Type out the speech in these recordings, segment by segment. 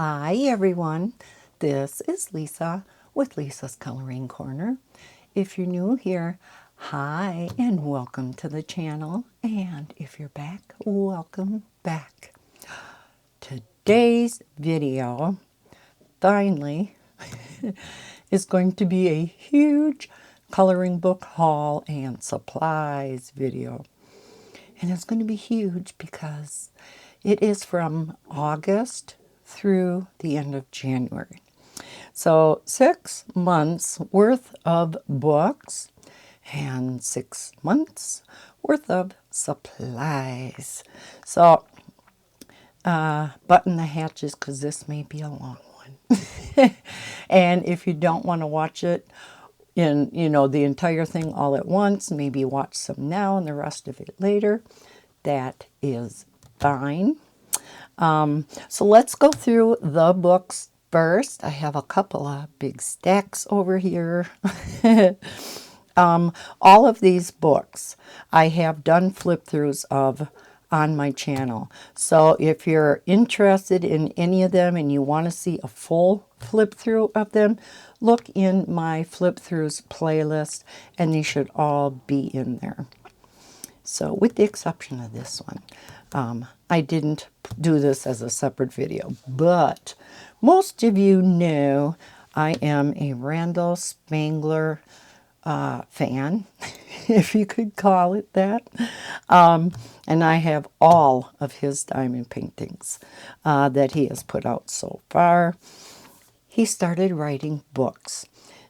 Hi everyone, this is Lisa with Lisa's Coloring Corner. If you're new here, hi and welcome to the channel, and if you're back, welcome back. Today's video, finally, is going to be a huge coloring book haul and supplies video. And it's going to be huge because it is from August through the end of January. So 6 months worth of books and 6 months worth of supplies. So button the hatches because this may be a long one. And if you don't want to watch it in, the entire thing all at once, maybe watch some now and the rest of it later, that is fine. So let's go through the books first. I have a couple of big stacks over here. All of these books I have done flip-throughs of on my channel. So if you're interested in any of them and you want to see a full flip-through of them, look in my flip-throughs playlist and they should all be in there. So with the exception of this one, I didn't do this as a separate video, but most of you know I am a Randall Spangler fan, if you could call it that. And I have all of his diamond paintings that he has put out so far. He started writing books.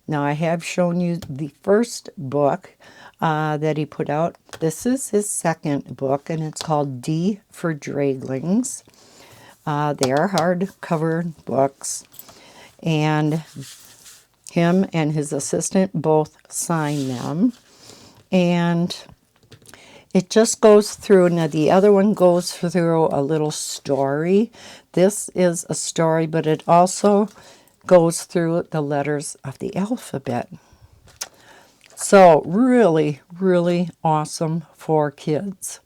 Now I have shown you the first book that he put out. This is his second book, and it's called D for Draglings. They are hardcover books, and him and his assistant both sign them. And it just goes through. Now the other one goes through a little story. This is a story, but it also goes through the letters of the alphabet. So really, really awesome for kids.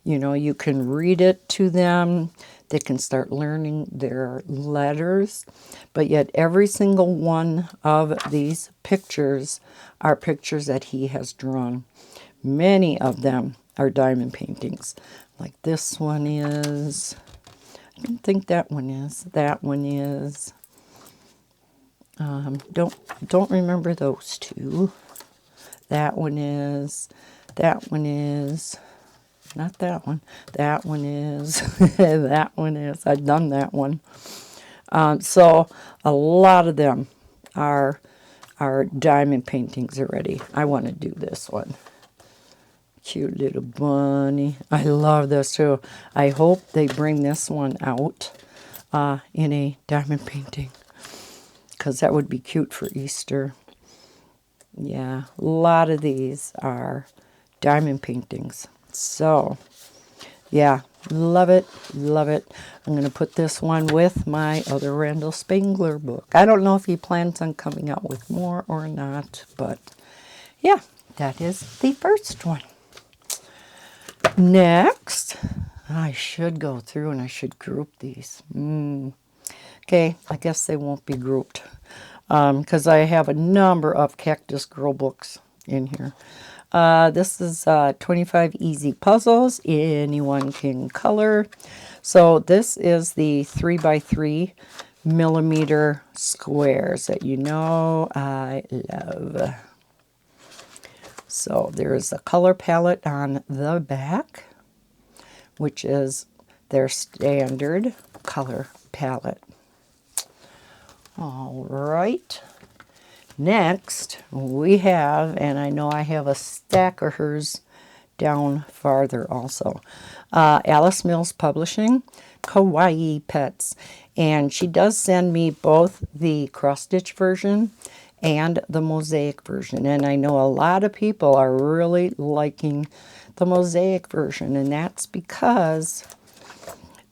You can read it to them. They can start learning their letters. But yet every single one of these pictures are pictures that he has drawn. Many of them are diamond paintings. Like this one is. I don't think that one is. That one is. Don't remember those two. That one is. That one is. Not that one. That one is. That one is. I've done that one. So a lot of them are diamond paintings already. I want to do this one. Cute little bunny. I love this too. I hope they bring this one out in a diamond painting, because that would be cute for Easter. Yeah, a lot of these are diamond paintings. So, yeah, love it, love it. I'm going to put this one with my other Randall Spangler book. I don't know if he plans on coming out with more or not, but yeah, that is the first one. Next, I should go through and I should group these. Okay, I guess they won't be grouped because I have a number of Cactus Girl books in here. This is 25 easy puzzles. Anyone can color. So this is the 3x3 millimeter squares that I love. So there's a color palette on the back, which is their standard color palette. All right. Next, we have, and I know I have a stack of hers down farther also, Alice Mills Publishing, Kawaii Pets. And she does send me both the cross-stitch version and the mosaic version. And I know a lot of people are really liking the mosaic version, and that's because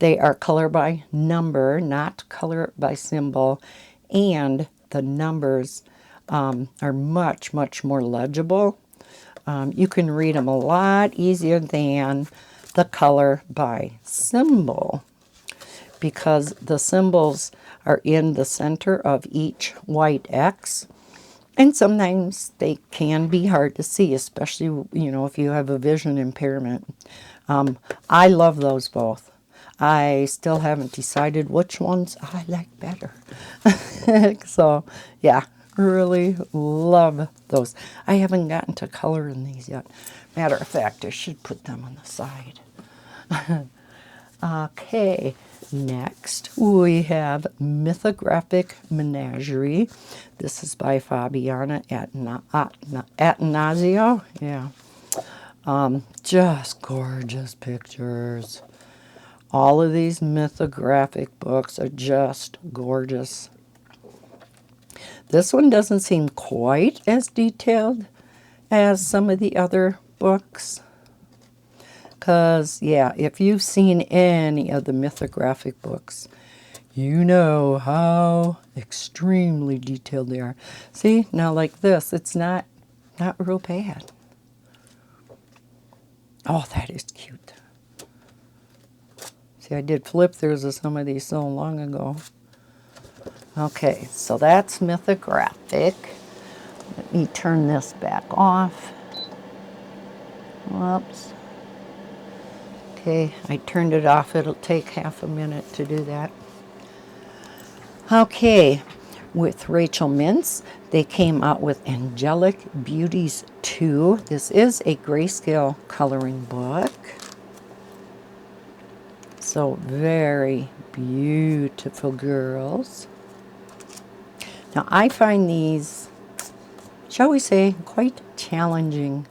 they are color by number, not color by symbol, and the numbers are much, much more legible. You can read them a lot easier than the color by symbol. because the symbols are in the center of each white X. And sometimes they can be hard to see, especially, you know, if you have a vision impairment. I love those both. I still haven't decided which ones I like better. So, yeah, really love those. I haven't gotten to coloring these yet. Matter of fact, I should put them on the side. Okay, next we have Mythographic Menagerie. This is by Fabiana Atanasio. Yeah. Just gorgeous pictures. All of these mythographic books are just gorgeous. This one doesn't seem quite as detailed as some of the other books. Because, yeah, if you've seen any of the mythographic books, you know how extremely detailed they are. See, now like this, it's not real bad. Oh, that is cute. See, I did flip-throughs of some of these so long ago. Okay, so that's mythographic. Let me turn this back off. Whoops. Okay, I turned it off. It'll take half a minute to do that. Okay, with Rachel Mintz, they came out with Angelic Beauties 2. This is a grayscale coloring book. So very beautiful girls. Now I find these, shall we say, quite challenging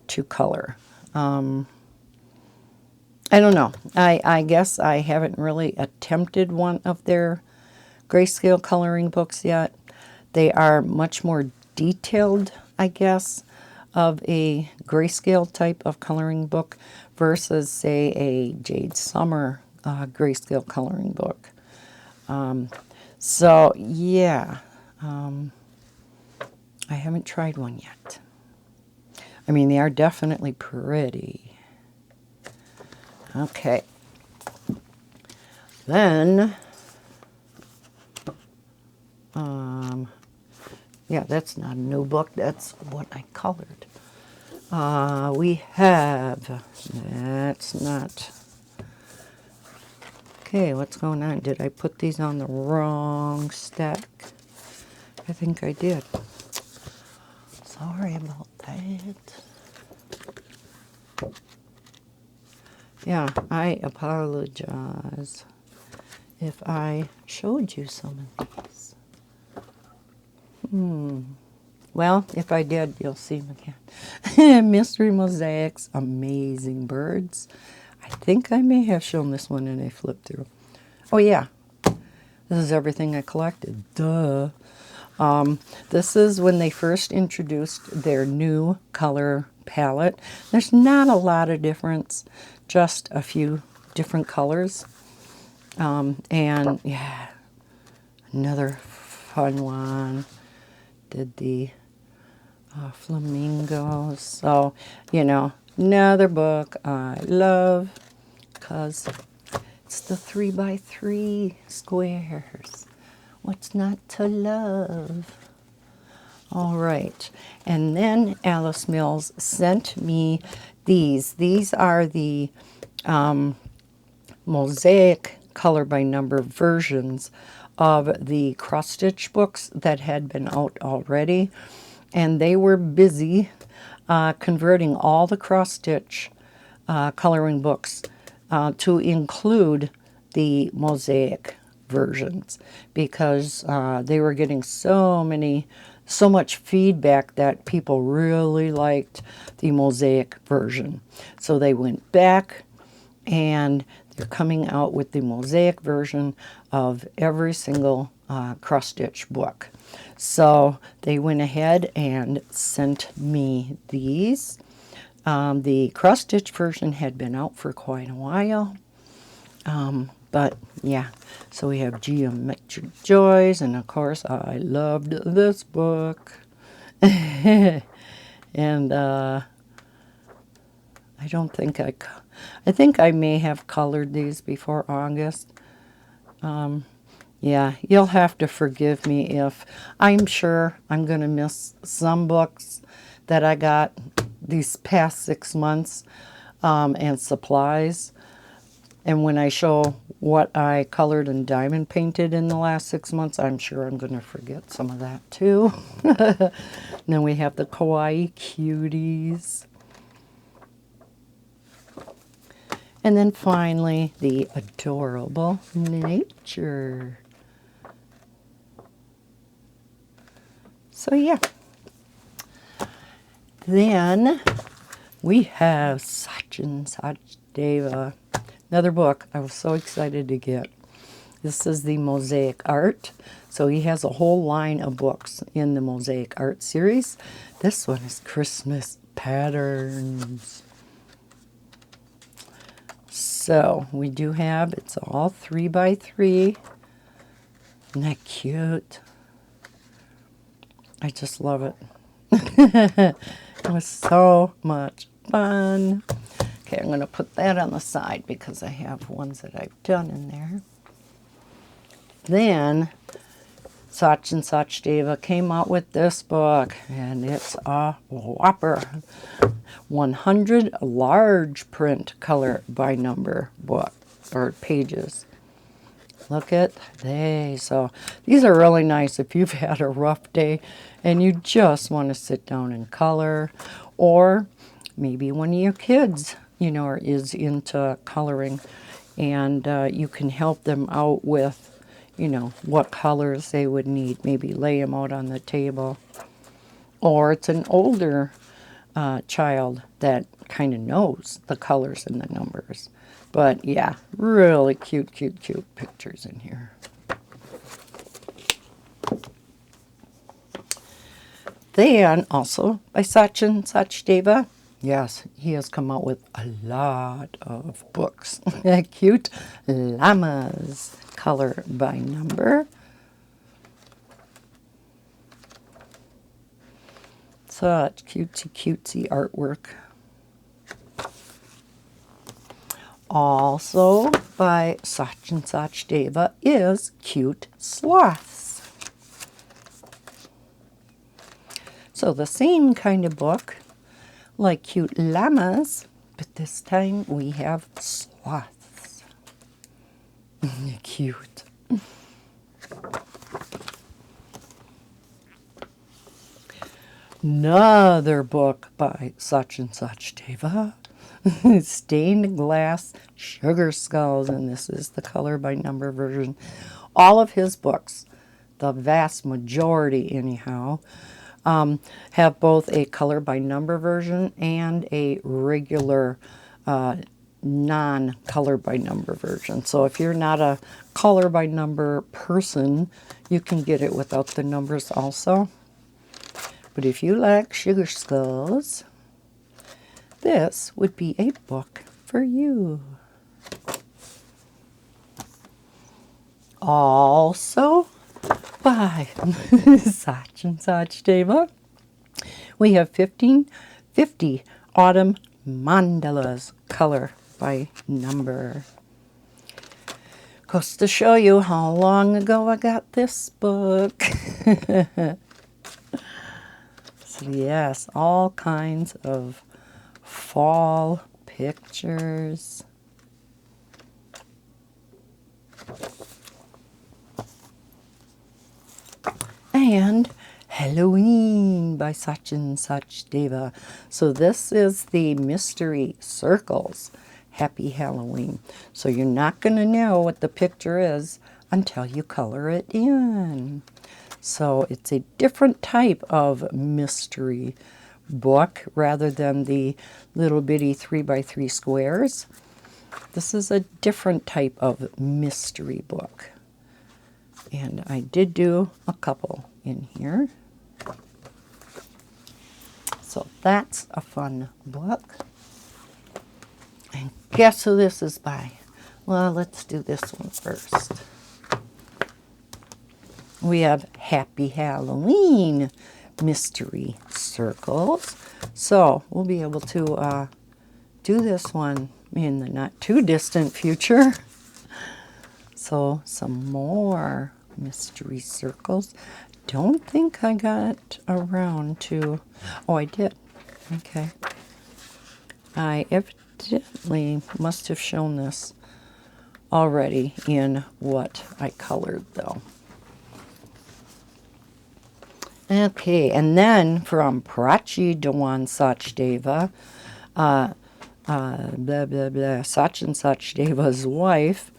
to color. I don't know. I guess I haven't really attempted one of their grayscale coloring books yet. They are much more detailed, I guess, of a grayscale type of coloring book versus, say, a Jade Summer grayscale coloring book. So, yeah, I haven't tried one yet. I mean, they are definitely pretty. Okay. Then, yeah, that's not a new book. That's what I colored. We have, that's not, okay, what's going on? Did I put these on the wrong stack? I think I did. Sorry about that. Yeah, I apologize if I showed you some of these. Well, if I did, you'll see them again. Mystery Mosaics, Amazing Birds. I think I may have shown this one in a flip through. Oh yeah, this is everything I collected. Duh. This is when they first introduced their new color palette. There's not a lot of difference, just a few different colors. And yeah, another fun one. Did the flamingos. So, you know, another book I love because it's the 3x3 squares. What's not to love? All right. And then Alice Mills sent me these. These are the mosaic color by number versions of the cross-stitch books that had been out already. And they were busy converting all the cross-stitch coloring books to include the mosaic versions because they were getting so much feedback that people really liked the mosaic version. So they went back and they're coming out with the mosaic version of every single cross-stitch book. So they went ahead and sent me these. The cross-stitch version had been out for quite a while. But yeah, so we have Geometric Joys, and of course I loved this book. And I don't think I think I may have colored these before August. Yeah, you'll have to forgive me if I'm sure I'm going to miss some books that I got these past 6 months and supplies. And when I show what I colored and diamond painted in the last 6 months, I'm sure I'm going to forget some of that too. And then we have the Kawaii Cuties. And then finally, the adorable Nature. So yeah. Then we have Sachin Sachdeva. Another book I was so excited to get. This is the Mosaic Art. So he has a whole line of books in the Mosaic Art series. This one is Christmas Patterns. So we do have, it's all 3x3. Isn't that cute? I just love it. It was so much fun. Okay, I'm going to put that on the side because I have ones that I've done in there. Then Sachin Sachdeva came out with this book, and it's a whopper. 100 large print color by number book or pages. Look at they. So these are really nice if you've had a rough day and you just want to sit down and color, or maybe one of your kids, you know, is into coloring, and you can help them out with, you know, what colors they would need. Maybe lay them out on the table. Or it's an older child that kind of knows the colors and the numbers. But yeah, really cute, cute, cute pictures in here. Then also by Sachin Sachdeva. Yes, he has come out with a lot of books. Cute llamas, color by number. Such cutesy, cutesy artwork. Also by Sachin Sachdeva is Cute Sloths. So the same kind of book like Cute Llamas, but this time we have sloths. Cute. Another book by Sachin Sachdeva. Stained glass sugar skulls, and this is the color by number version. All of his books, the vast majority anyhow, have both a color by number version and a regular non-color by number version. So if you're not a color by number person, you can get it without the numbers also. But if you like sugar skulls, this would be a book for you. Also by Sachin Sachdeva, we have 1550 Autumn Mandalas, color by number. Goes to show you how long ago I got this book. So yes, all kinds of fall pictures. And Halloween by Sachin Sachdeva. So this is the mystery circles. Happy Halloween. So you're not going to know what the picture is until you color it in. So it's a different type of mystery book rather than the little bitty 3x3 squares. This is a different type of mystery book. And I did do a couple in here. So that's a fun book. And guess who this is by? Well, let's do this one first. We have Happy Halloween mystery circles. So we'll be able to do this one in the not too distant future. So some more mystery circles. Don't think I got around to, oh, I did. Okay. I evidently must have shown this already in what I colored, though. Okay, and then from Johanna Sachdeva, blah, blah, blah, Sachin Sachdeva's wife,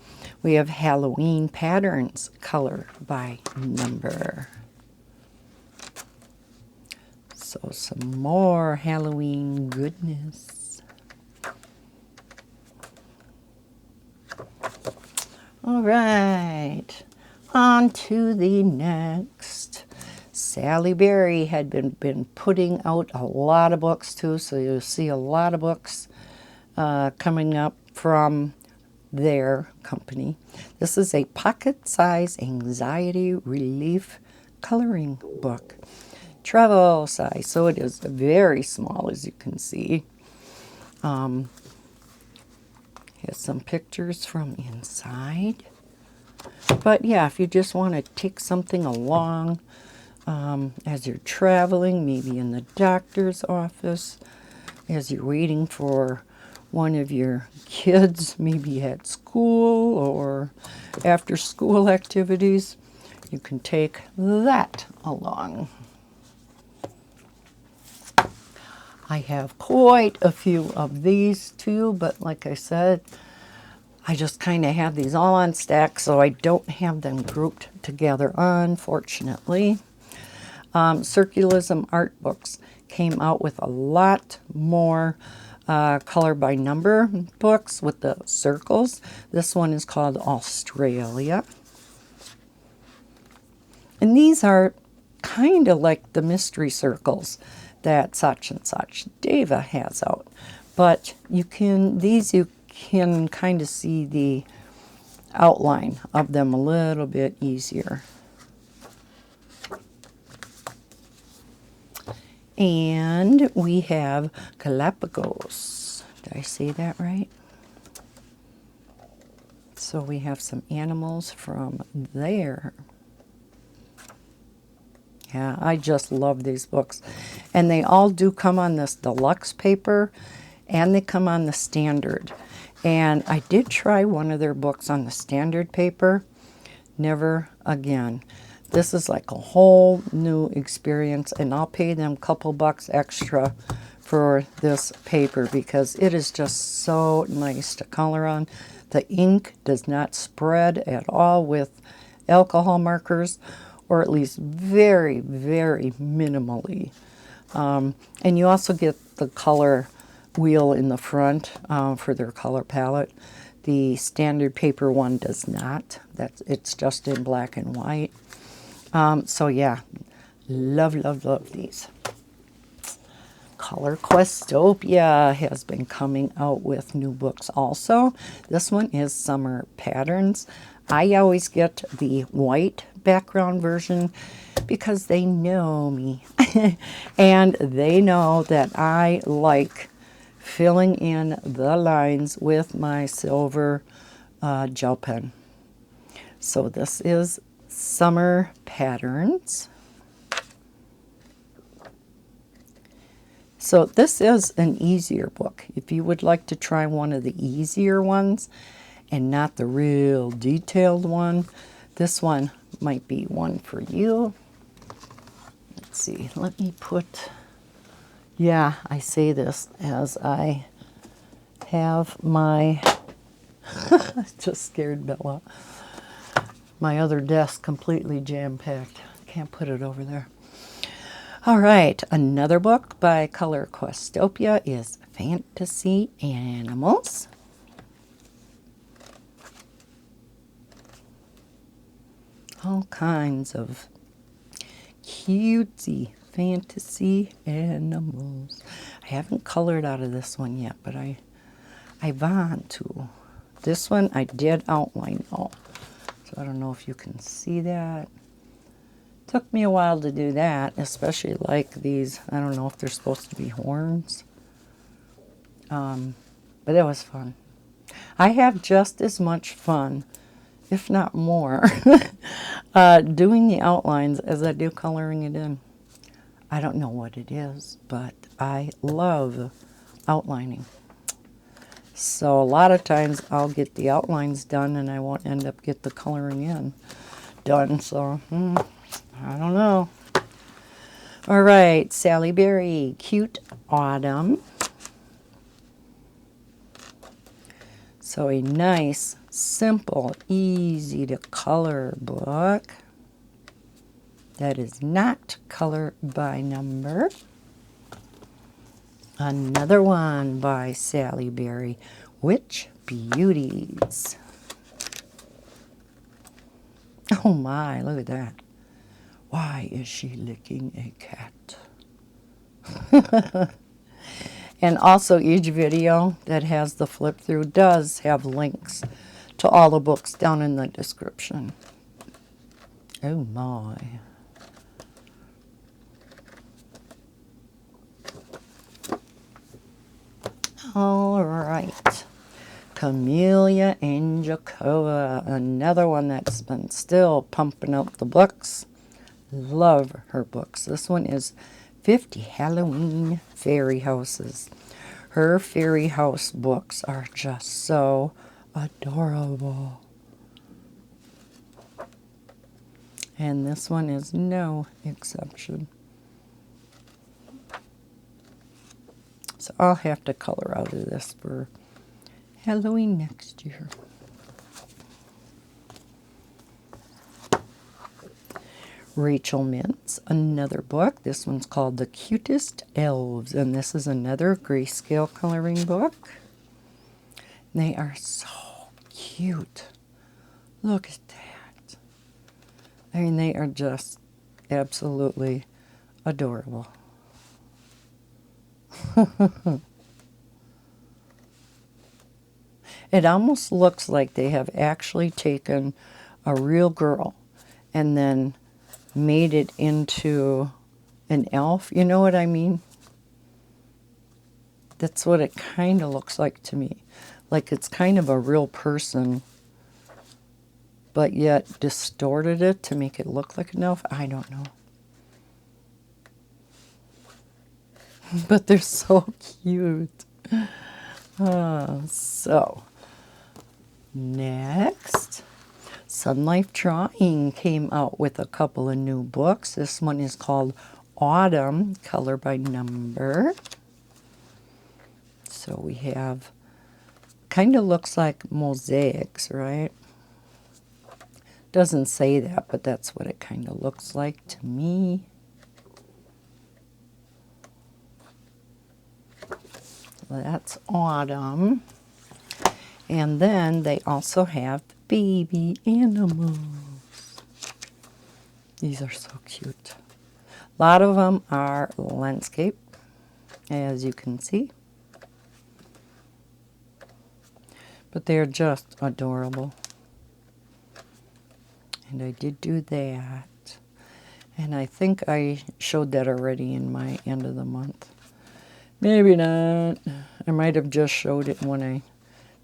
we have Halloween patterns, color by number. So some more Halloween goodness. All right, on to the next. Sally Berry had been putting out a lot of books too, so you'll see a lot of books coming up from their company. This is a pocket-size anxiety relief coloring book. Travel size, so it is very small, as you can see. Has some pictures from inside. But yeah, if you just want to take something along as you're traveling, maybe in the doctor's office, as you're waiting for one of your kids, maybe at school or after school activities, you can take that along. I have quite a few of these too, but like I said, I just kind of have these all on stack, so I don't have them grouped together, unfortunately. Circularism art books came out with a lot more color by number books with the circles. This one is called Australia. And these are kind of like the mystery circles that Sachin Sachdeva has out. But you can kind of see the outline of them a little bit easier. And we have Galapagos. Did I say that right? So we have some animals from there. Yeah, I just love these books. And they all do come on this deluxe paper, and they come on the standard. And I did try one of their books on the standard paper. Never again. This is like a whole new experience, and I'll pay them a couple bucks extra for this paper because it is just so nice to color on. The ink does not spread at all with alcohol markers, or at least very, very minimally. And you also get the color wheel in the front for their color palette. The standard paper one does not. It's just in black and white. So yeah, love, love, love these. Color Questopia has been coming out with new books also. This one is Summer Patterns. I always get the white background version because they know me. And they know that I like filling in the lines with my silver gel pen. So this is Summer Patterns. So this is an easier book. If you would like to try one of the easier ones and not the real detailed one, this one might be one for you. Let's see, let me put, yeah, I say this as I have my, just scared Bella, my other desk completely jam-packed. Can't put it over there. All right, another book by Color Questopia is Fantasy Animals. All kinds of cutesy fantasy animals. I haven't colored out of this one yet, but I want to. This one I did outline though, so I don't know if you can see that. Took me a while to do that, especially like these. I don't know if they're supposed to be horns. But it was fun. I have just as much fun if not more, doing the outlines as I do coloring it in. I don't know what it is, but I love outlining. So a lot of times I'll get the outlines done and I won't end up get the coloring in done. So I don't know. All right, Sally Berry, Cute Autumn. So a nice, simple, easy to color book that is not color by number. Another one by Sally Berry, Witch Beauties. Oh my, look at that. Why is she licking a cat? And also each video that has the flip through does have links to all the books down in the description. Oh my. All right. Camellia Angelova, another one that's been still pumping out the books. Love her books. This one is 50 Halloween Fairy Houses. Her fairy house books are just so adorable. And this one is no exception. So I'll have to color out of this for Halloween next year. Rachel Mintz, another book. This one's called The Cutest Elves, and this is another grayscale coloring book. They are so cute. Look at that. I mean, they are just absolutely adorable. It almost looks like they have actually taken a real girl and then made it into an elf. You know what I mean? That's what it kind of looks like to me. Like it's kind of a real person, but yet distorted it to make it look like an elf. I don't know. But they're so cute. So, next, Sun Life Drawing came out with a couple of new books. This one is called Autumn, color by number. So we have, kind of looks like mosaics, right? Doesn't say that, but that's what it kind of looks like to me. That's Autumn. And then they also have baby animals. These are so cute. A lot of them are landscape, as you can see. But they're just adorable. And I did do that. And I think I showed that already in my end of the month. Maybe not. I might have just showed it when I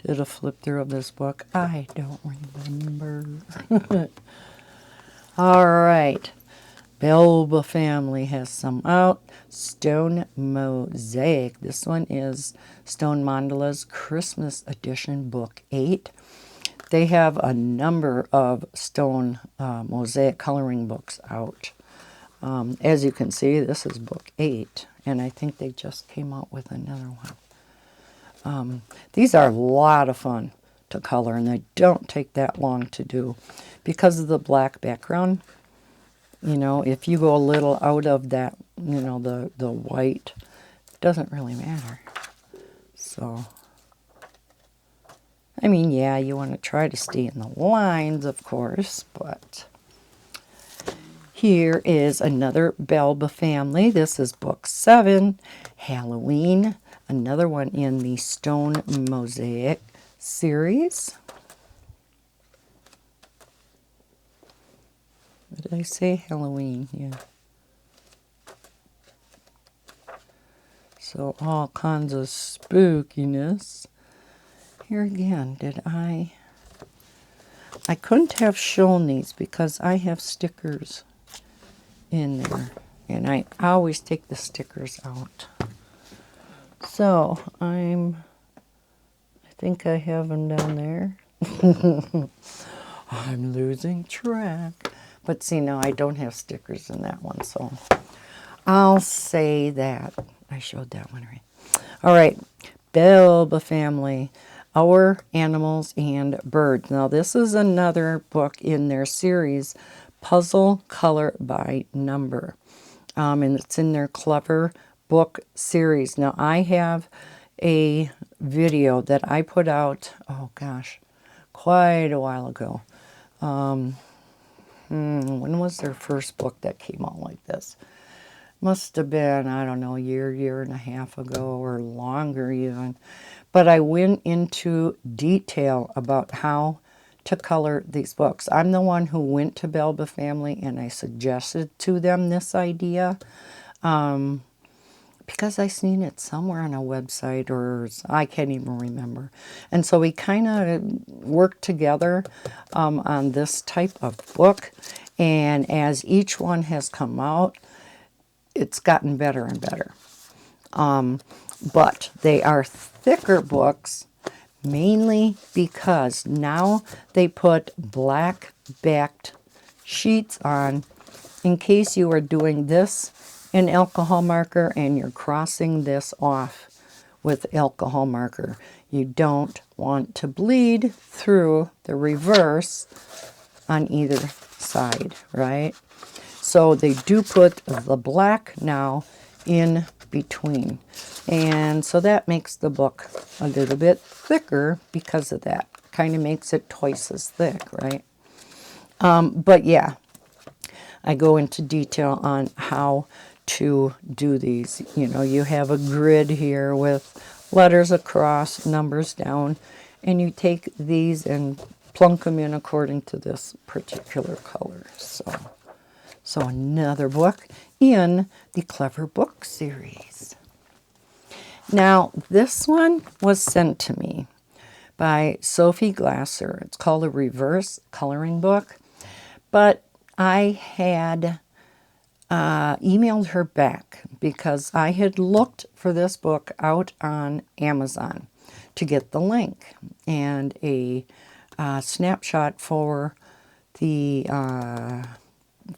did a flip through of this book. I don't remember. All right. Belba Family has some out. Stone Mosaic. This one is Stone Mandala's Christmas Edition, Book 8. They have a number of stone mosaic coloring books out. As you can see, this is Book 8, and I think they just came out with another one. These are a lot of fun to color, and they don't take that long to do. Because of the black background, you know, if you go a little out of that, you know, the white, it doesn't really matter. So, I mean, yeah, you want to try to stay in the lines, of course, but here is another Belba Family. This is Book 7, Halloween, another one in the Stone Mosaic series. What did I say? Halloween, yeah. So all kinds of spookiness. Here again, I couldn't have shown these because I have stickers in there. And I always take the stickers out. So I think I have them down there. I'm losing track. But see, no, I don't have stickers in that one, so I'll say that. I showed that one right. All right, Belba family, Our Animals and Birds. Now, this is another book in their series, Puzzle Color by Number. And it's in their Clever Book series. Now, I have a video that I put out, oh gosh, quite a while ago. When was their first book that came out like this? Must have been, I don't know, year and a half ago or longer even. But I went into detail about how to color these books. I'm the one who went to Belba Family and I suggested to them this idea because I seen it somewhere on a website or I can't even remember. And so we kind of worked together on this type of book. And as each one has come out, it's gotten better and better. But they are thicker books, mainly because now they put black backed sheets on in case you are doing this in alcohol marker and you're crossing this off with alcohol marker. You don't want to bleed through the reverse on either side, right? So they do put the black now in between. And so that makes the book a little bit thicker because of that. Kind of makes it twice as thick, right? But yeah, I go into detail on how to do these. You know, you have a grid here with letters across, numbers down, and you take these and plunk them in according to this particular color. So another book in the Clever Book series. Now, this one was sent to me by Sophie Glasser. It's called a reverse coloring book. But I had emailed her back because I had looked for this book out on Amazon to get the link and a snapshot for the, I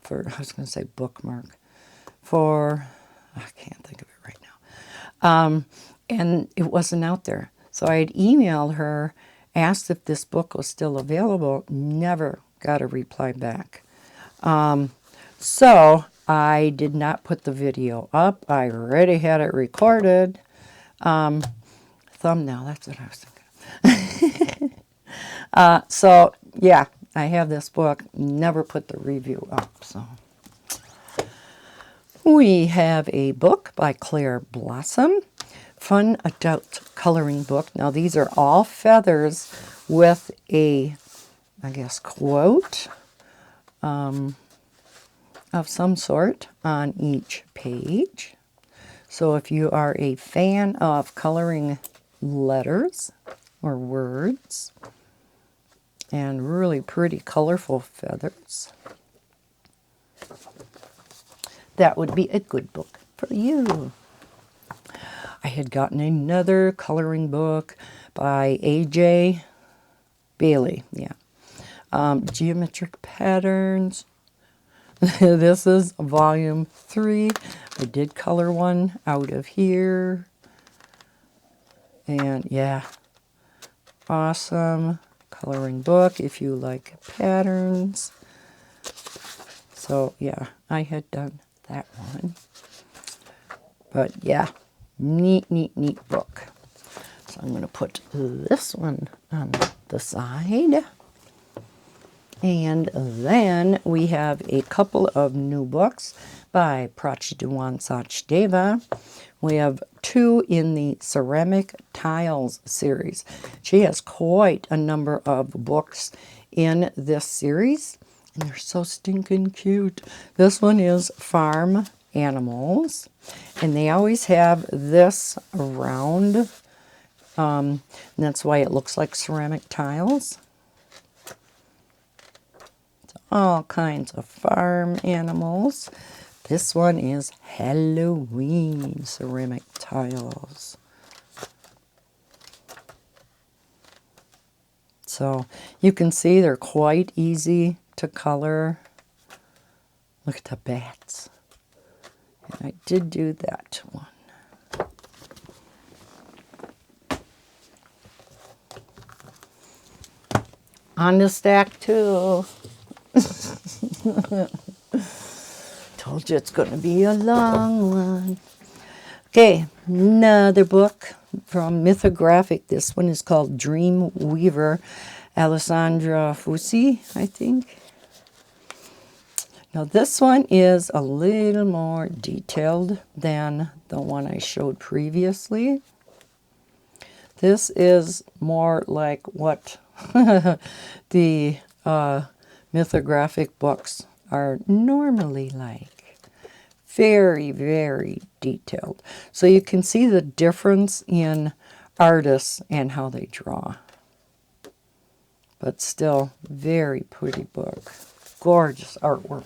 was going to say bookmark, I can't think of it right now. And it wasn't out there. So I had emailed her, asked if this book was still available, never got a reply back. So I did not put the video up. I already had it recorded. Thumbnail, that's what I was thinking. So yeah, I have this book, never put the review up. So we have a book by Claire Blossom, Fun Adult Coloring Book. Now these are all feathers with a, I guess, quote of some sort on each page. So if you are a fan of coloring letters or words and really pretty colorful feathers, that would be a good book for you. I had gotten another coloring book by A.J. Bailey. Yeah. Geometric Patterns. This is volume 3. I did color one out of here. And yeah, awesome coloring book if you like patterns. So yeah, I had done that one. But yeah, neat book. So I'm going to put this one on the side. And then we have a couple of new books by Johanna Sachdeva. We have 2 in the Ceramic Tiles series. She has quite a number of books in this series, and they're so stinking cute. This one is Farm Animals, and they always have this around, and that's why it looks like ceramic tiles. all kinds of farm animals. This one is Halloween ceramic tiles. So you can see they're quite easy to color. Look at the bats. And I did do that one. On the stack too. Told you it's going to be a long one. Okay, another book from Mythographic. This one is called Dream Weaver. Alessandra Fusi, I think. Now this one is a little more detailed than the one I showed previously. This is more like what the mythographic books are normally like. Very, very detailed. So you can see the difference in artists and how they draw. But still, very pretty book. Gorgeous artwork.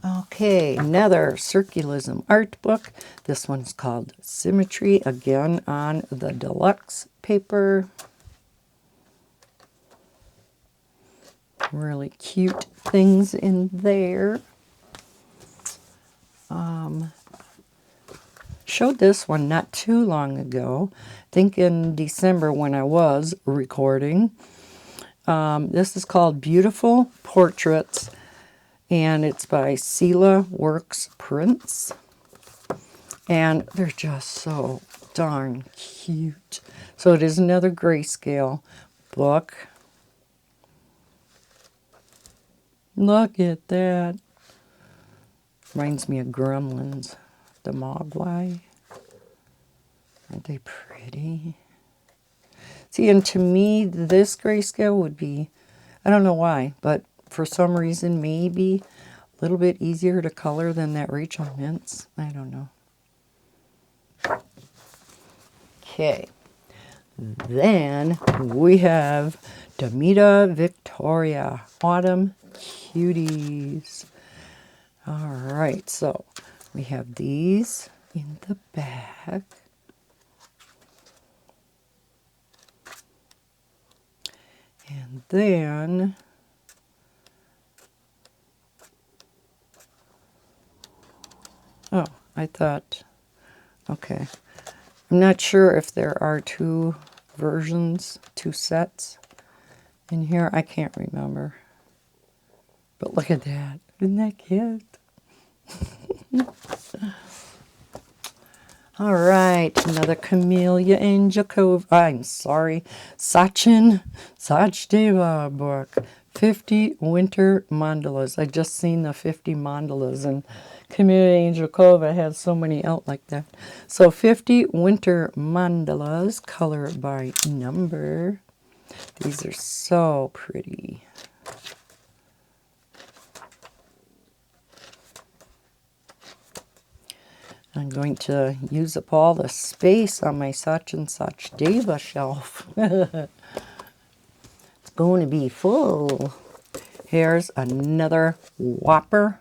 Okay, another Circularism art book. This one's called Symmetry, again on the deluxe paper. Really cute things in there. Showed this one not too long ago. I think in December when I was recording. This is called Beautiful Portraits, and it's by Sela Works Prints. And they're just so darn cute. So it is another grayscale book. Look at that. Reminds me of Gremlins, the Mogwai. Aren't they pretty? See, and to me, this grayscale would be, I don't know why, but for some reason, maybe a little bit easier to color than that Rachel Mintz. I don't know. Okay. Then we have Demita Victoria, Autumn Cuties. All right, so we have these in the back. And then oh, I thought, okay. I'm not sure if there are two versions, two sets in here. I can't remember. But look at that. Isn't that cute? All right, another Camellia and Jacob. I'm sorry, Sachin Sachdeva book. 50 winter mandalas. I just seen the 50 mandalas, and Camellia and Jacob has so many out like that. So 50 winter mandalas, color by number. These are so pretty. I'm going to use up all the space on my Sachin Sachdeva shelf. It's going to be full. Here's another whopper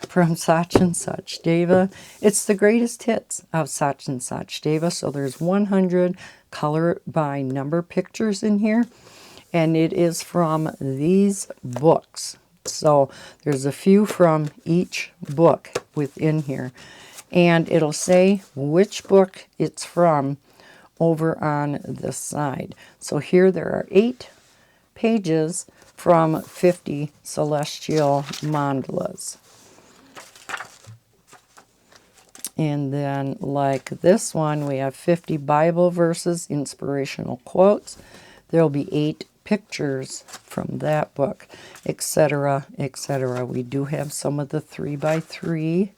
from Sachin Sachdeva. It's the greatest hits of Sachin Sachdeva. So there's 100 color by number pictures in here. And it is from these books. So there's a few from each book within here. And it'll say which book it's from over on the side. So here there are 8 pages from 50 celestial mandalas. And then like this one, we have 50 Bible verses, inspirational quotes. There'll be 8 pictures from that book, etc., etc. We do have some of the 3x3.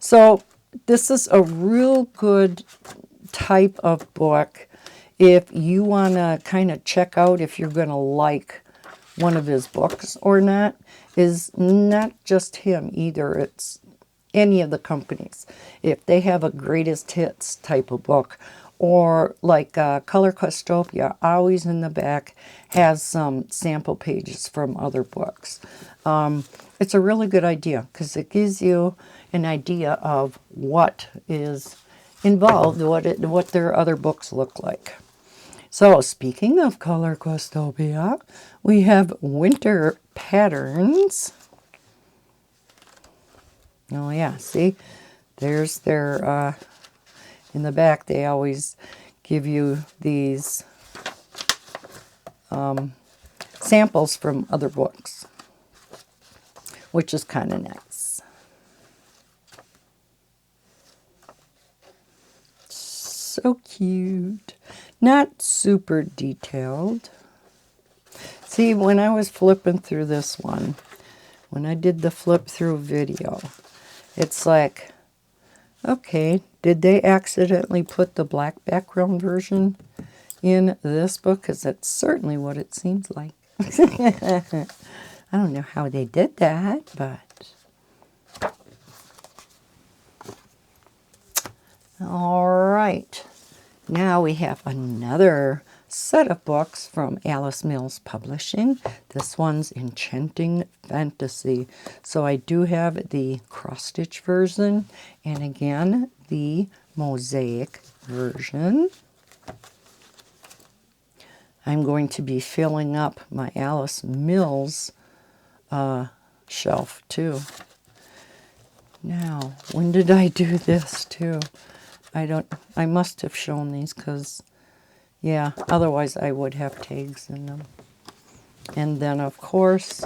So this is a real good type of book if you want to kind of check out if you're going to like one of his books or not. Is not just him either. It's any of the companies. If they have a greatest hits type of book, or like Color Questopia, always in the back has some sample pages from other books. It's a really good idea because it gives you an idea of what is involved, what their other books look like. So speaking of Color Questopia, we have winter patterns. Oh yeah, see, there's their, in the back they always give you these samples from other books, which is kind of nice. So cute. Not super detailed. See, when I was flipping through this one, when I did the flip through video, it's like, okay, did they accidentally put the black background version in this book? Because that's certainly what it seems like. I don't know how they did that, but... All right. Now we have another set of books from Alice Mills Publishing. This one's Enchanting Fantasy. So I do have the cross-stitch version and again the mosaic version. I'm going to be filling up my Alice Mills shelf too. Now, when did I do this too? I must have shown these because, yeah, otherwise I would have tags in them. And then, of course,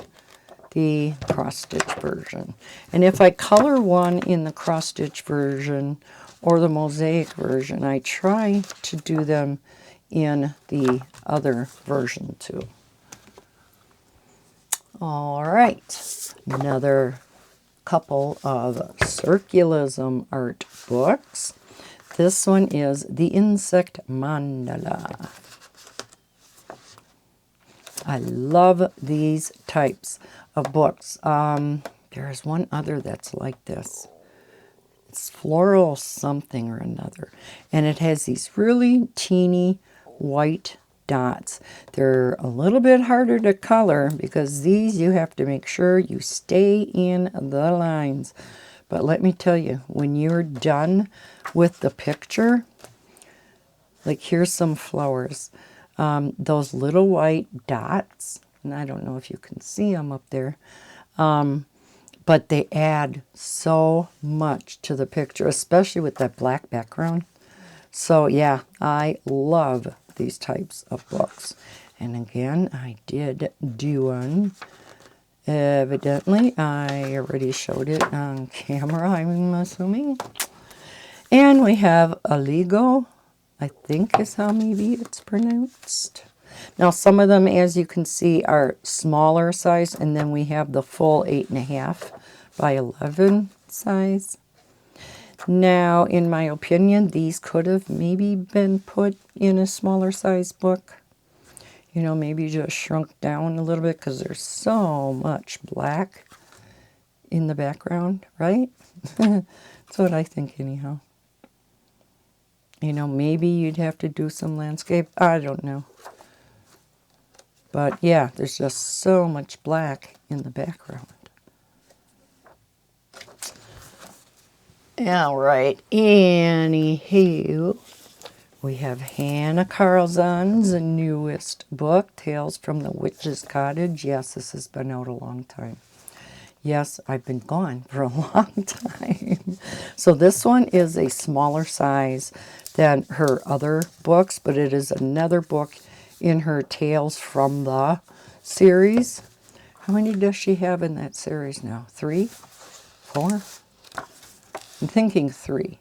the cross-stitch version. And if I color one in the cross-stitch version or the mosaic version, I try to do them in the other version too. All right, another couple of Circularism art books. This one is The Insect Mandala. I love these types of books. There's one other that's like this. It's floral something or another. And it has these really teeny white dots. They're a little bit harder to color because these you have to make sure you stay in the lines. But let me tell you, when you're done with the picture, like here's some flowers. Those little white dots, and I don't know if you can see them up there, but they add so much to the picture, especially with that black background. So yeah, I love these types of books. And again, I did do one. Evidently, I already showed it on camera, I'm assuming. And we have Aligo, I think is how maybe it's pronounced. Now, some of them, as you can see, are smaller size, and then we have the full 8.5 by 11 size. Now, in my opinion, these could have maybe been put in a smaller size book. You know, maybe just shrunk down a little bit because there's so much black in the background, right? That's what I think anyhow. You know, maybe you'd have to do some landscape. I don't know. But yeah, there's just so much black in the background. All right, anywho. We have Hannah Carlson's newest book, Tales from the Witch's Cottage. Yes, this has been out a long time. Yes, I've been gone for a long time. So this one is a smaller size than her other books, but it is another book in her Tales from the series. How many does she have in that series now? 3? 4? I'm thinking 3.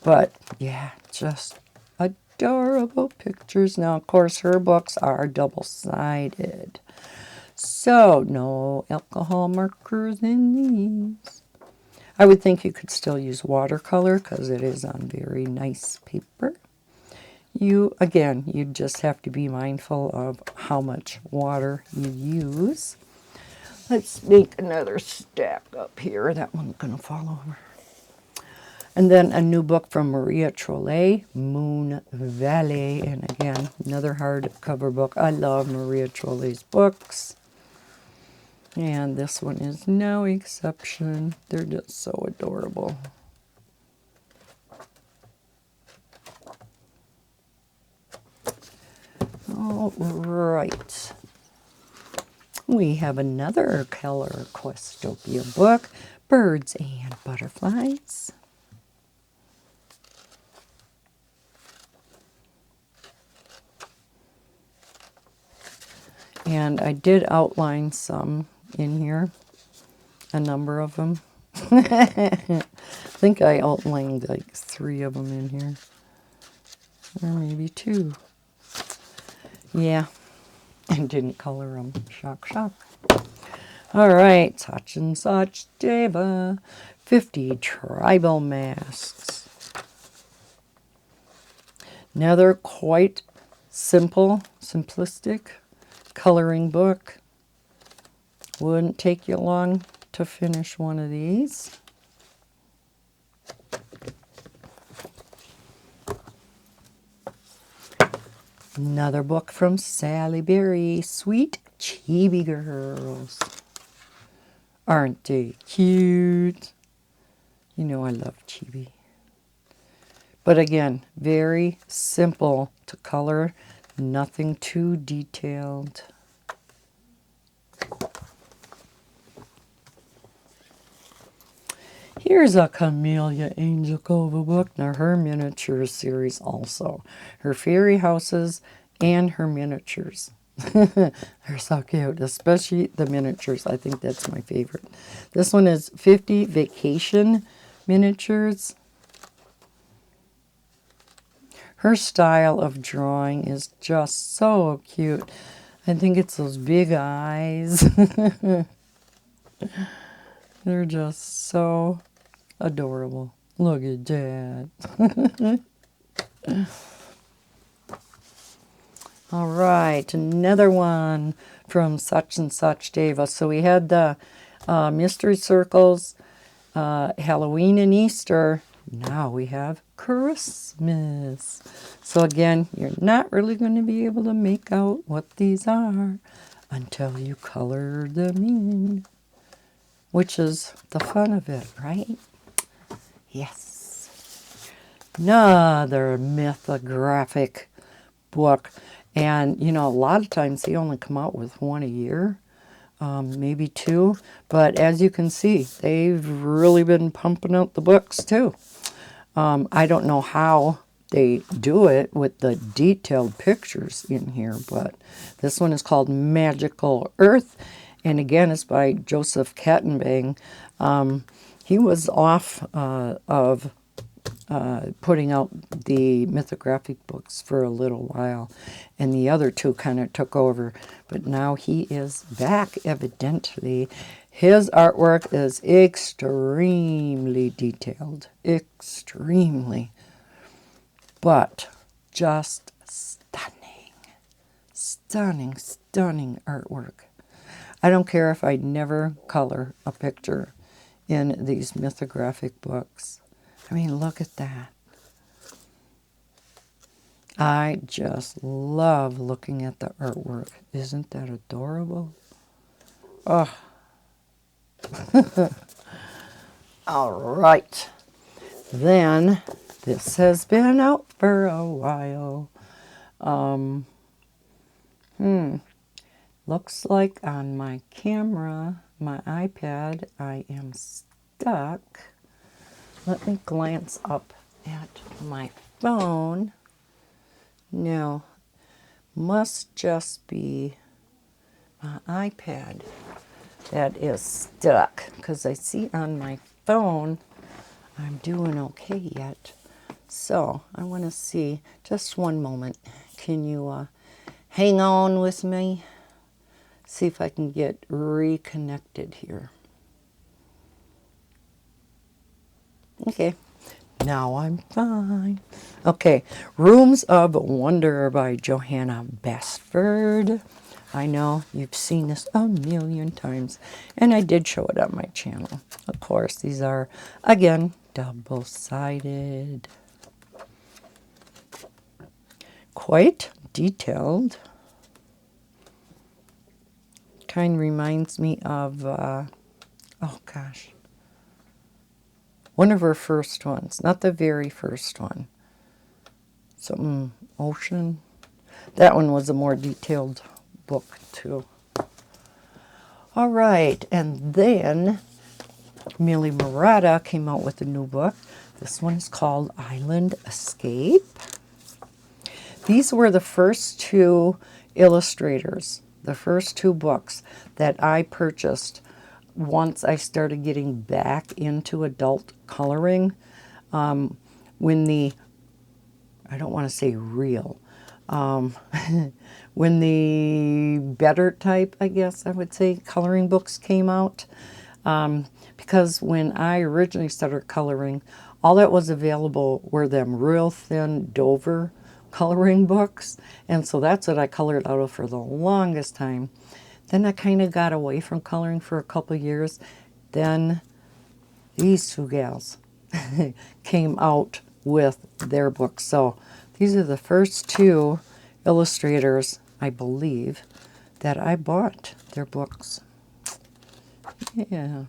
But yeah, just adorable pictures. Now, of course, her books are double-sided. So, no alcohol markers in these. I would think you could still use watercolor because it is on very nice paper. Again, you just have to be mindful of how much water you use. Let's make another stack up here. That one's going to fall over. And then a new book from Maria Trolle, Moon Valley. And again, another hardcover book. I love Maria Trolle's books. And this one is no exception. They're just so adorable. All right. We have another color Questopia book, Birds and Butterflies. And I did outline some in here, a number of them. I think I outlined like 3 of them in here, or maybe 2. Yeah, I didn't color them. Shock, shock. All right, Sachin Sachdeva, 50 tribal masks. Another quite simple, simplistic coloring book. Wouldn't take you long to finish one of these. Another book from Sally Berry, Sweet Chibi Girls. Aren't they cute? You know I love chibi. But again, very simple to color, nothing too detailed. Here's a Camellia Angelkova book. Now her miniature series also. Her fairy houses and her miniatures. They're so cute, especially the miniatures. I think that's my favorite. This one is 50 vacation miniatures. Her style of drawing is just so cute. I think it's those big eyes. They're just so adorable. Look at that. All right, another one from Sachin Sachdeva. So we had the Mystery Circles, Halloween and Easter. Now we have Christmas. So again, you're not really going to be able to make out what these are until you color them in, which is the fun of it, right? Yes. Another mythographic book. And, you know, a lot of times they only come out with 1 a year, maybe 2. But as you can see, they've really been pumping out the books, too. I don't know how they do it with the detailed pictures in here, but this one is called Magical Earth. And again, it's by Joseph Kattenbang. He was off of putting out the mythographic books for a little while, and the other 2 kind of took over, but now he is back, evidently. His artwork is extremely detailed, extremely, but just stunning, stunning, stunning artwork. I don't care if I never color a picture in these mythographic books. I mean, look at that. I just love looking at the artwork. Isn't that adorable? Oh. All right. Then, this has been out for a while. Looks like on my camera, my iPad, I am stuck. Let me glance up at my phone. No, must just be my iPad that is stuck, because I see on my phone I'm doing okay yet. So I want to see, just one moment. Can you hang on with me? See if I can get reconnected here. Okay, now I'm fine. Okay, Rooms of Wonder by Johanna Basford. I know you've seen this a million times, and I did show it on my channel. Of course, these are, again, double-sided. Quite detailed. Kind of reminds me of, oh gosh, one of her first ones, not the very first one. Something Ocean. That one was a more detailed book too. All right, and then Millie Murata came out with a new book. This one is called Island Escape. These were the first two illustrators, the first two books that I purchased once I started getting back into adult coloring. When the, I don't want to say real, when the better type, I guess I would say, coloring books came out. Because when I originally started coloring, all that was available were them real thin Dover coloring books. And so that's what I colored out of for the longest time. Then I kind of got away from coloring for a couple years. Then these two gals came out with their books. So these are the first two illustrators, I believe, that I bought their books. Yeah.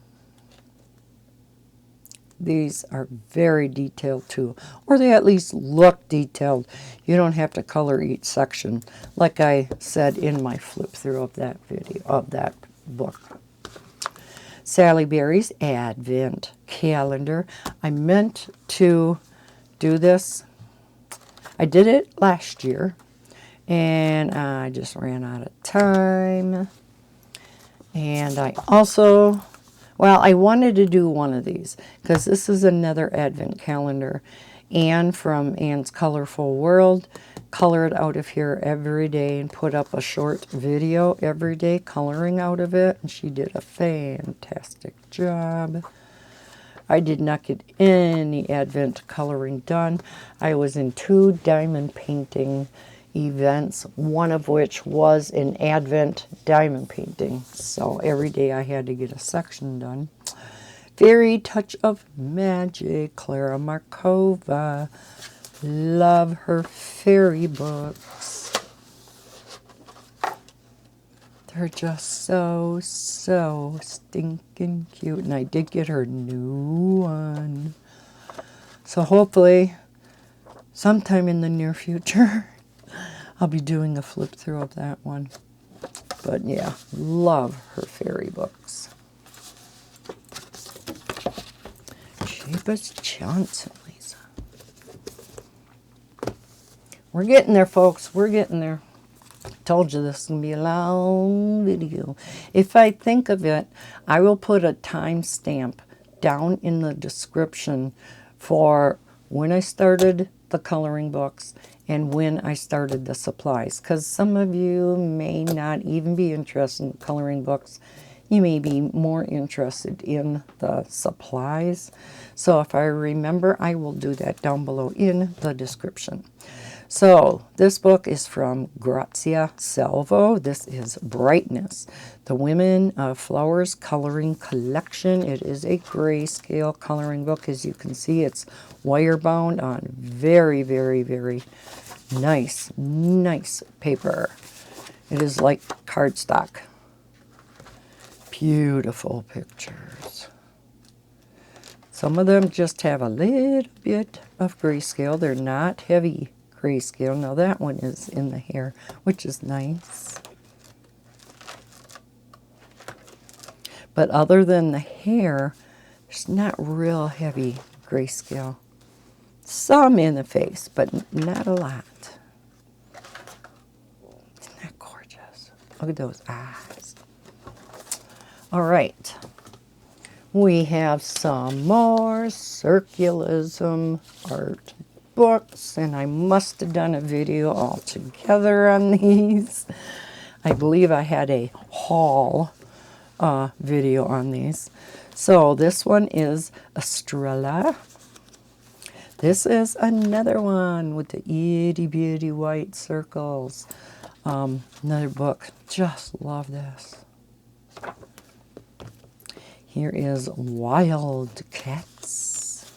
These are very detailed too, or they at least look detailed. You don't have to color each section, like I said in my flip through of that video, of that book. Sally Berry's Advent Calendar. I meant to do this. I did it last year, and I just ran out of time. And I also, well, I wanted to do one of these because this is another Advent calendar. Anne from Anne's Colorful World colored out of here every day and put up a short video every day coloring out of it. And she did a fantastic job. I did not get any Advent coloring done. I was in 2 diamond painting events, one of which was an Advent diamond painting. So every day I had to get a section done. Fairy Touch of Magic, Clara Markova. Love her fairy books. They're just so stinking cute. And I did get her new one. So hopefully sometime in the near future I'll be doing a flip through of that one. But yeah, love her fairy books. Cheapest Johnson, Lisa. We're getting there, folks. We're getting there. Told you this is going to be a long video. If I think of it, I will put a timestamp down in the description for when I started the coloring books and when I started the supplies, because some of you may not even be interested in coloring books. You may be more interested in the supplies. So if I remember, I will do that down below in the description. So this book is from Grazia Salvo. This is Brightness, the Women of Flowers Coloring Collection. It is a grayscale coloring book. As you can see, it's wire bound on very nice paper. It is like cardstock. Beautiful pictures. Some of them just have a little bit of grayscale. They're not heavy grayscale. Now that one is in the hair, which is nice. But other than the hair, there's not real heavy grayscale. Some in the face, but not a lot. Isn't that gorgeous? Look at those eyes. All right. We have some more Circularism art books, and I must have done a video all together on these. I believe I had a haul video on these. So this one is Estrella. This is another one with the itty bitty white circles. Another book. Just love this. Here is Wild Cats.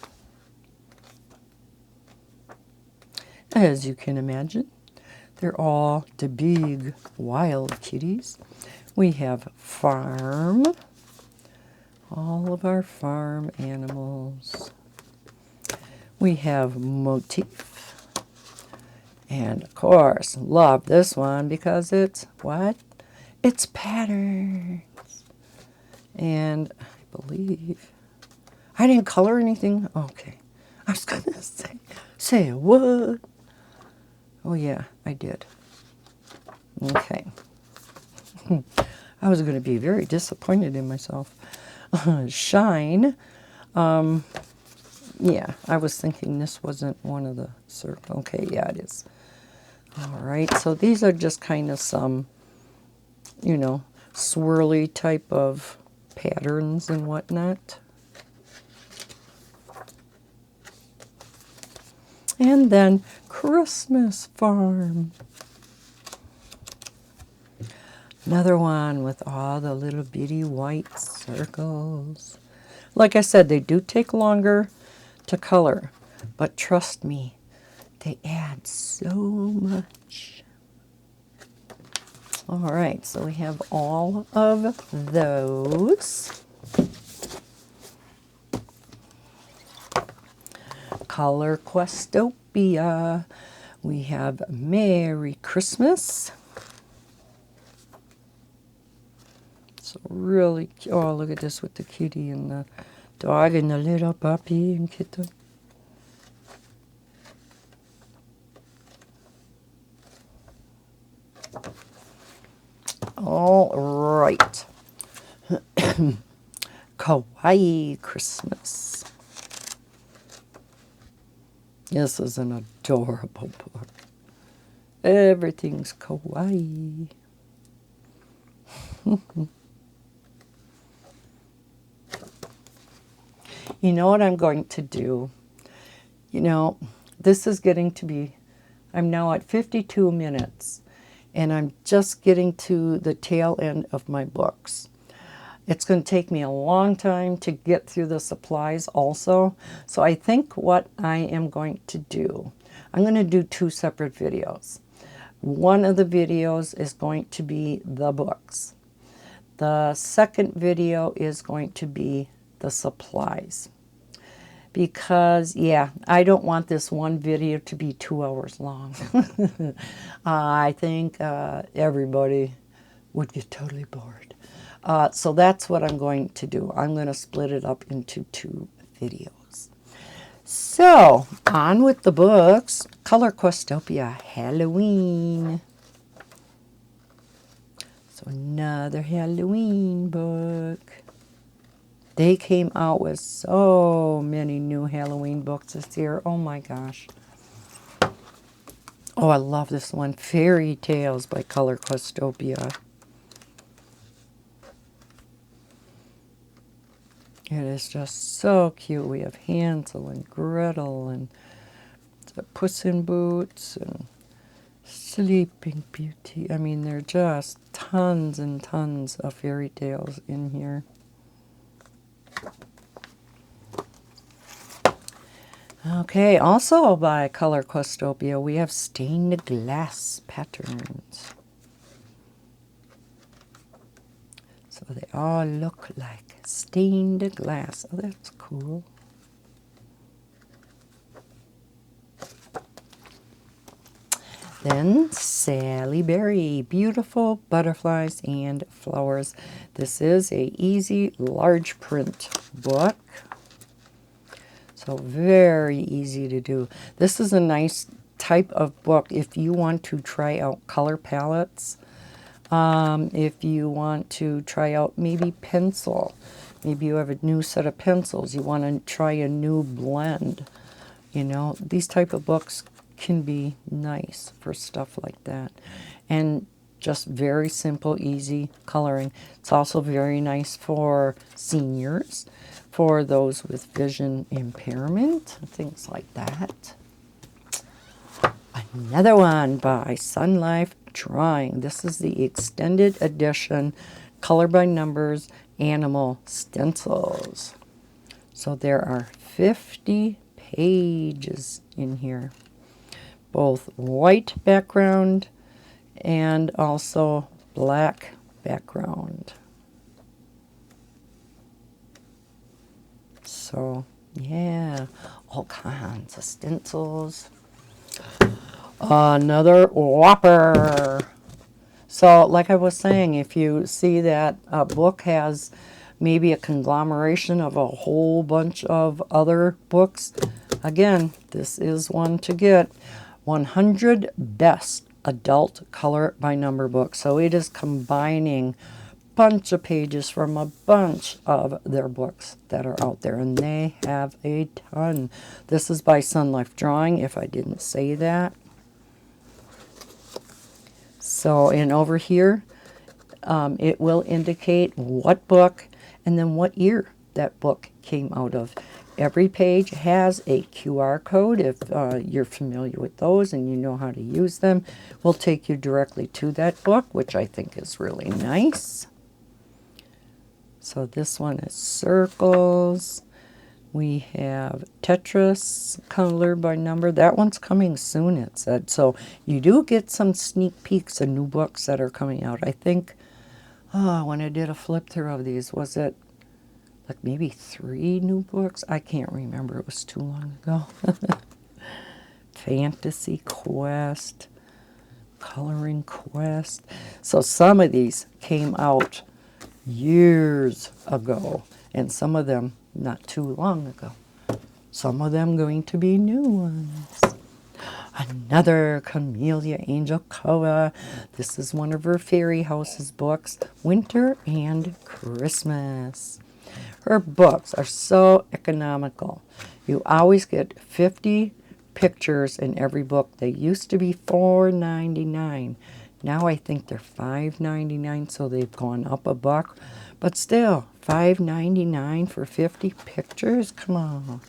as you can imagine. They're all the big wild kitties. We have farm, all of our farm animals. We have motif. And of course, love this one because it's what? It's patterns. And I believe I didn't color anything. Okay. I was going to say what? Oh yeah, I did. Okay. I was going to be very disappointed in myself. Shine. Yeah, I was thinking this wasn't one of the circle. Okay, yeah, it is. All right, so these are just kind of some, you know, swirly type of patterns and whatnot. And then Christmas Farm. Another one with all the little bitty white circles. Like I said, they do take longer to color, but trust me, they add so much. All right, so we have all of those. Color Questopia. We have Merry Christmas. So really, oh, look at this with the kitty and the dog and the little puppy and kitten. All right. Kawaii Christmas. This is an adorable book. Everything's kawaii. You know what I'm going to do? You know, this is getting to be, I'm now at 52 minutes, and I'm just getting to the tail end of my books. It's going to take me a long time to get through the supplies also. So I think what I am going to do, I'm going to do 2 separate videos. One of the videos is going to be the books. The second video is going to be the supplies. Because, yeah, I don't want this one video to be 2 hours long. I think everybody would get totally bored. So that's what I'm going to do. I'm going to split it up into 2 videos. So, on with the books. Color Questopia Halloween. So another Halloween book. They came out with so many new Halloween books this year. Oh my gosh. Oh, I love this one. Fairy Tales by Color Questopia. It is just so cute. We have Hansel and Gretel and Puss in Boots and Sleeping Beauty. I mean, there are just tons and tons of fairy tales in here. Okay, also by Color Questopia, we have stained glass patterns. So they all look like stained glass. Oh, that's cool. Then Sally Berry, Beautiful Butterflies and Flowers. This is a easy large print book. So very easy to do. This is a nice type of book if you want to try out color palettes. If you want to try out maybe pencil. Maybe you have a new set of pencils. You want to try a new blend. You know, these type of books can be nice for stuff like that. And just very simple, easy coloring. It's also very nice for seniors, for those with vision impairment, things like that. Another one by Sun Life Drawing. This is the extended edition, color by numbers, animal stencils. So there are 50 pages in here. both white background and also black background. So yeah, all kinds of stencils. Another whopper. So like I was saying, if you see that a book has maybe a conglomeration of a whole bunch of other books, again, this is one to get. 100 best adult color by number books. So it is combining bunch of pages from a bunch of their books that are out there, and they have a ton. This is by Sun Life Drawing, if I didn't say that. So, and over here, it will indicate what book and then what year that book came out of. Every page has a QR code. If you're familiar with those and you know how to use them, will take you directly to that book, which I think is really nice. So this one is circles. We have Tetris, color by number. That one's coming soon, it said. So you do get some sneak peeks of new books that are coming out. I think, when I did a flip through of these, was it like maybe 3 new books? I can't remember. It was too long ago. Fantasy Quest, Coloring Quest. So some of these came out years ago, and some of them not too long ago. Some of them going to be new ones. Another Camellia Angel Koa. This is one of her Fairy House's books, Winter and Christmas. Her books are so economical. You always get 50 pictures in every book. They used to be $4.99. Now I think they're $5.99, so they've gone up a buck. But still, $5.99 for 50 pictures? Come on.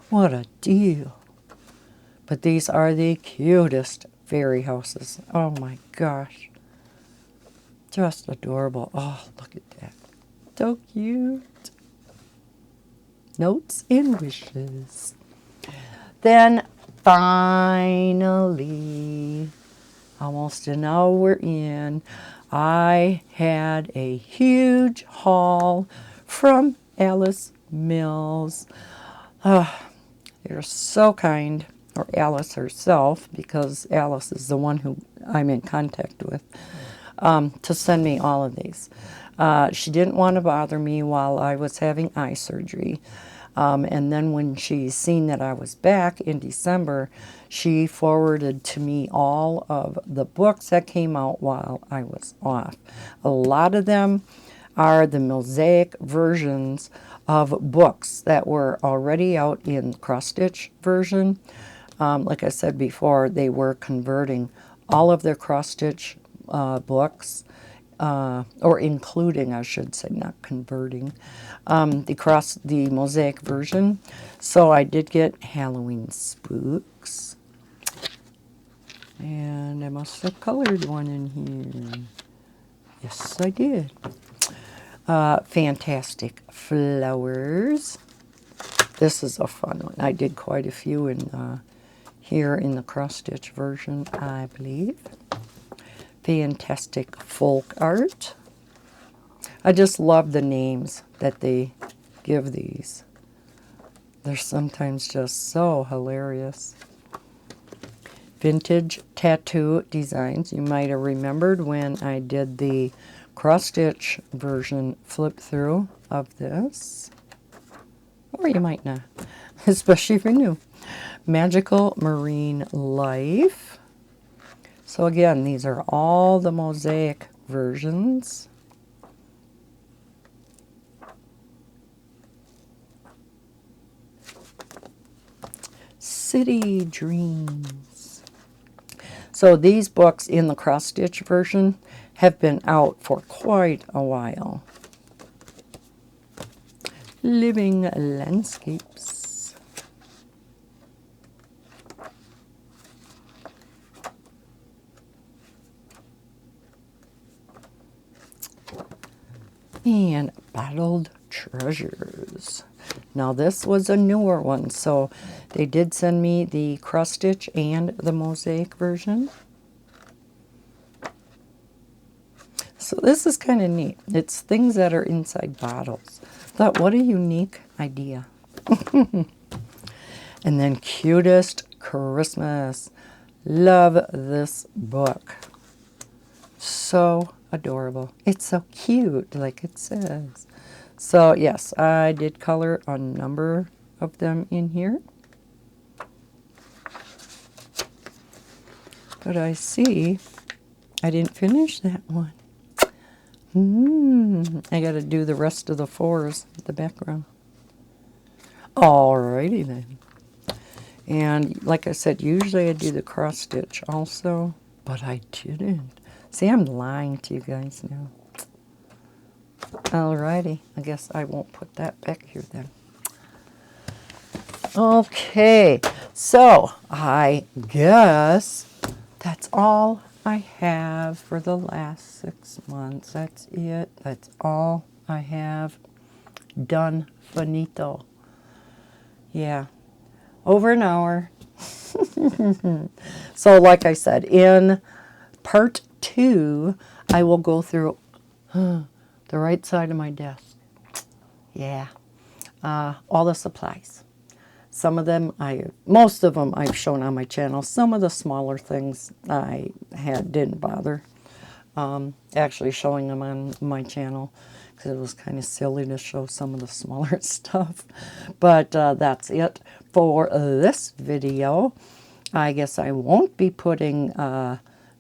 What a deal. But these are the cutest fairy houses. Oh my gosh. Just adorable. Oh, look at that. So cute. Notes and wishes. Then finally, almost an hour in, I had a huge haul from Alice Mills. They're so kind, or Alice herself, because Alice is the one who I'm in contact with, to send me all of these. She didn't want to bother me while I was having eye surgery. And then when she seen that I was back in December, she forwarded to me all of the books that came out while I was off. A lot of them are the mosaic versions of books that were already out in cross-stitch version. Like I said before, they were converting all of their cross-stitch books, or including, I should say, not converting, the mosaic version. So I did get Halloween Spooks. And I must have colored one in here. Yes, I did. Fantastic Flowers. This is a fun one. I did quite a few in here in the cross-stitch version, I believe. Fantastic Folk Art. I just love the names that they give these. They're sometimes just so hilarious. Vintage Tattoo Designs. You might have remembered when I did the cross-stitch version flip through of this. Or you might not, especially if you're new. Magical Marine Life. So again, these are all the mosaic versions. City Dreams. So these books in the cross-stitch version have been out for quite a while. Living Landscapes. And Bottled Treasures. Now this was a newer one, so they did send me the cross stitch and the mosaic version. So this is kind of neat. It's things that are inside bottles. Thought, what a unique idea. And then Cutest Christmas. Love this book. So adorable. It's so cute, like it says. So yes, I did color a number of them in here. But I see I didn't finish that one. I got to do the rest of the 4s, the background. Alrighty then. And like I said, usually I do the cross stitch also, but I didn't. See, I'm lying to you guys now. Alrighty, I guess I won't put that back here then. Okay, so I guess that's all I have for the last 6 months. That's it. That's all I have done. Finito. Yeah, over an hour. So like I said, in part 2, I will go through the right side of my desk. Yeah, all the supplies. Some of them, most of them I've shown on my channel. Some of the smaller things I didn't bother actually showing them on my channel because it was kind of silly to show some of the smaller stuff. But that's it for this video. I guess I won't be putting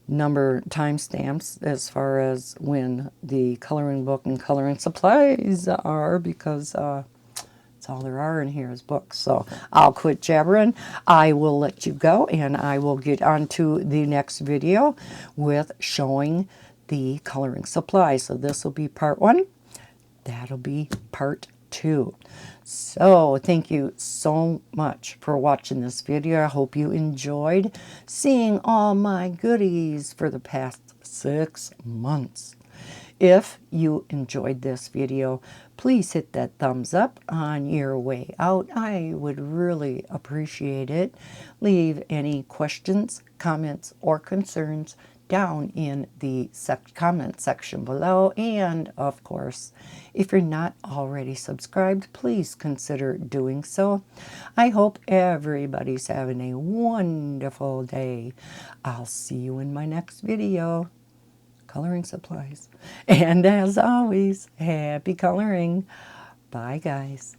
number timestamps as far as when the coloring book and coloring supplies are, because that's all there are in here is books. So I'll quit jabbering. I will let you go, and I will get on to the next video with showing the coloring supplies. So this will be part 1. That'll be part 2. So thank you so much for watching this video. I hope you enjoyed seeing all my goodies for the past 6 months. If you enjoyed this video, please hit that thumbs up on your way out. I would really appreciate it. Leave any questions, comments, or concerns down in the comment section below. And of course, if you're not already subscribed, please consider doing so. I hope everybody's having a wonderful day. I'll see you in my next video. Coloring supplies. And as always, happy coloring. Bye, guys.